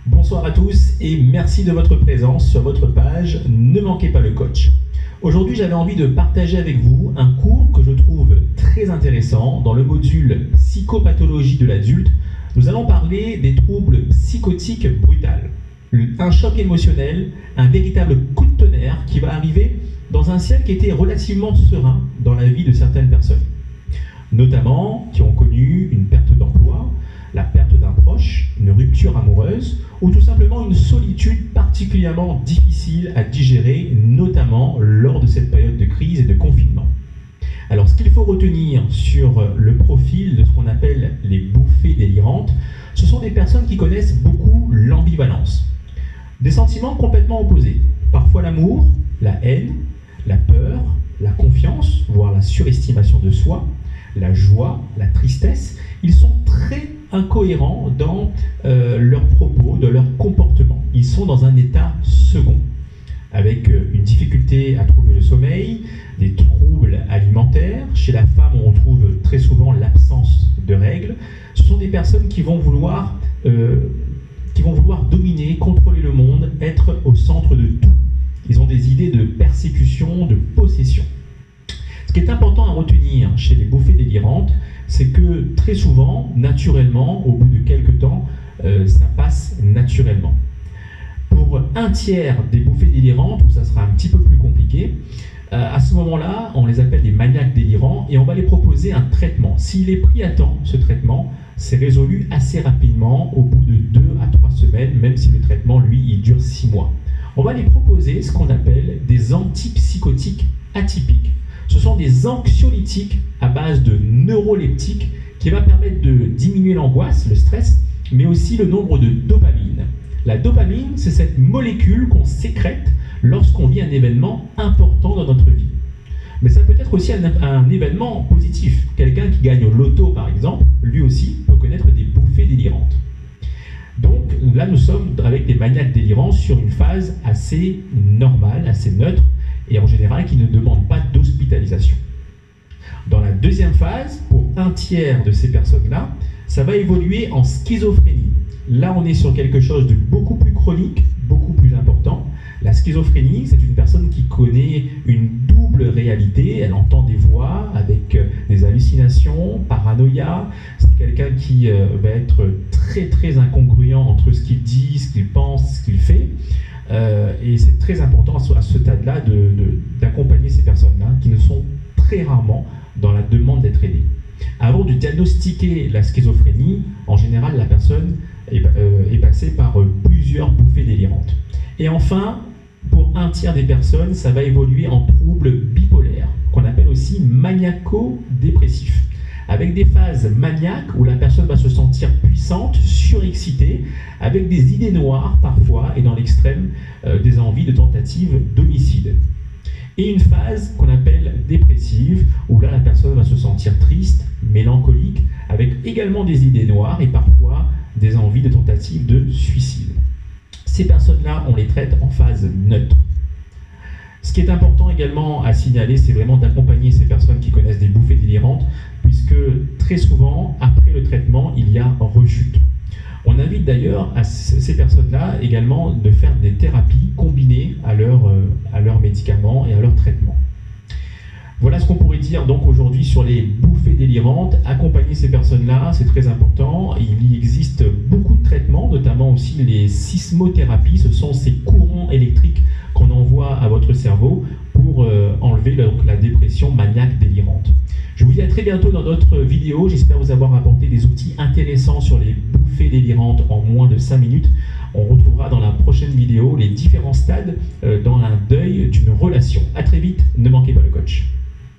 Bonsoir à tous et merci de votre présence sur votre page Ne manquez pas le coach. Aujourd'hui, j'avais envie de partager avec vous un cours que je trouve très intéressant. Dans le module Psychopathologie de l'adulte, nous allons parler des troubles psychotiques brutals. Un choc émotionnel, un véritable coup de tonnerre qui va arriver dans un ciel qui était relativement serein dans la vie de certaines personnes. Notamment qui ont connu une perte d'emploi, la perte d'un proche, une rupture amoureuse ou tout simplement une solitude particulièrement difficile à digérer, notamment lors de cette période de crise et de confinement. Alors ce qu'il faut retenir sur le profil de ce qu'on appelle les bouffées délirantes, ce sont des personnes qui connaissent beaucoup l'ambivalence. Des sentiments complètement opposés, parfois l'amour, la haine, la peur, la confiance, voire la surestimation de soi, la joie, la tristesse. Ils sont très incohérents dans leurs propos, de leur comportement. Ils sont dans un état second, avec une difficulté à trouver le sommeil, des troubles alimentaires. Chez la femme, on trouve très souvent l'absence de règles. Ce sont des personnes qui vont vouloir dominer, contrôler le monde, être au centre de tout. Ils ont des idées de persécution, de possession. Ce qui est important à retenir chez les bouffées délirantes, c'est que très souvent, naturellement, au bout de quelques temps, ça passe naturellement. Pour un tiers des bouffées délirantes, où ça sera un petit peu plus compliqué, à ce moment-là, on les appelle des maniaques délirants et on va les proposer un traitement. S'il est pris à temps, ce traitement, c'est résolu assez rapidement, au bout de 2 à 3 semaines, même si le traitement, lui, il dure 6 mois. On va les proposer ce qu'on appelle des antipsychotiques atypiques. Ce sont des anxiolytiques à base de neuroleptiques qui va permettre de diminuer l'angoisse, le stress, mais aussi le nombre de dopamine. La dopamine, c'est cette molécule qu'on sécrète lorsqu'on vit un événement important dans notre vie. Mais ça peut être aussi un événement positif. Quelqu'un qui gagne au loto, par exemple, lui aussi peut connaître des bouffées délirantes. Donc là, nous sommes avec des maniaques délirants sur une phase assez normale, assez neutre, et en général qui ne demande pas d'hospitalisation. Dans la deuxième phase, pour un tiers de ces personnes-là, ça va évoluer en schizophrénie. Là, on est sur quelque chose de beaucoup plus chronique, beaucoup plus important. La schizophrénie, c'est une personne qui connaît une double réalité. Elle entend des voix avec des hallucinations, paranoïa. C'est quelqu'un qui va être très très incongruent entre ce qu'il dit, ce qu'il pense, ce qu'il fait. Et c'est très important à ce stade-là d'accompagner ces personnes-là qui ne sont très rarement dans la demande d'être aidées. Avant de diagnostiquer la schizophrénie, en général, la personne est passée par plusieurs bouffées délirantes. Et enfin, pour un tiers des personnes, ça va évoluer en troubles bipolaires, qu'on appelle aussi maniaco-dépressifs, avec des phases maniaques où la personne va se sentir puissante, surexcitée, avec des idées noires parfois, et dans l'extrême, des envies de tentatives d'homicide. Et une phase qu'on appelle dépressive, où là la personne va se sentir triste, mélancolique, avec également des idées noires et parfois des envies de tentatives de suicide. Ces personnes-là, on les traite en phase neutre. Ce qui est important également à signaler, c'est vraiment d'accompagner ces personnes qui connaissent des bouffées délirantes, puisque très souvent, après le traitement, il y a rechute. On invite d'ailleurs à ces personnes-là également de faire des thérapies combinées à leurs médicaments et à leur traitement. Voilà ce qu'on pourrait dire donc aujourd'hui sur les bouffées délirantes. Accompagner ces personnes-là, c'est très important. Il y existe beaucoup de traitements, notamment aussi les sismothérapies. Ce sont ces courants électriques qu'on envoie à votre cerveau pour enlever la dépression maniaque délirante. Je vous dis à très bientôt dans d'autres vidéos. J'espère vous avoir apporté des outils intéressants sur les bouffées délirantes en moins de 5 minutes. On retrouvera dans la prochaine vidéo les différents stades dans un deuil d'une relation. À très vite, ne manquez pas le coach.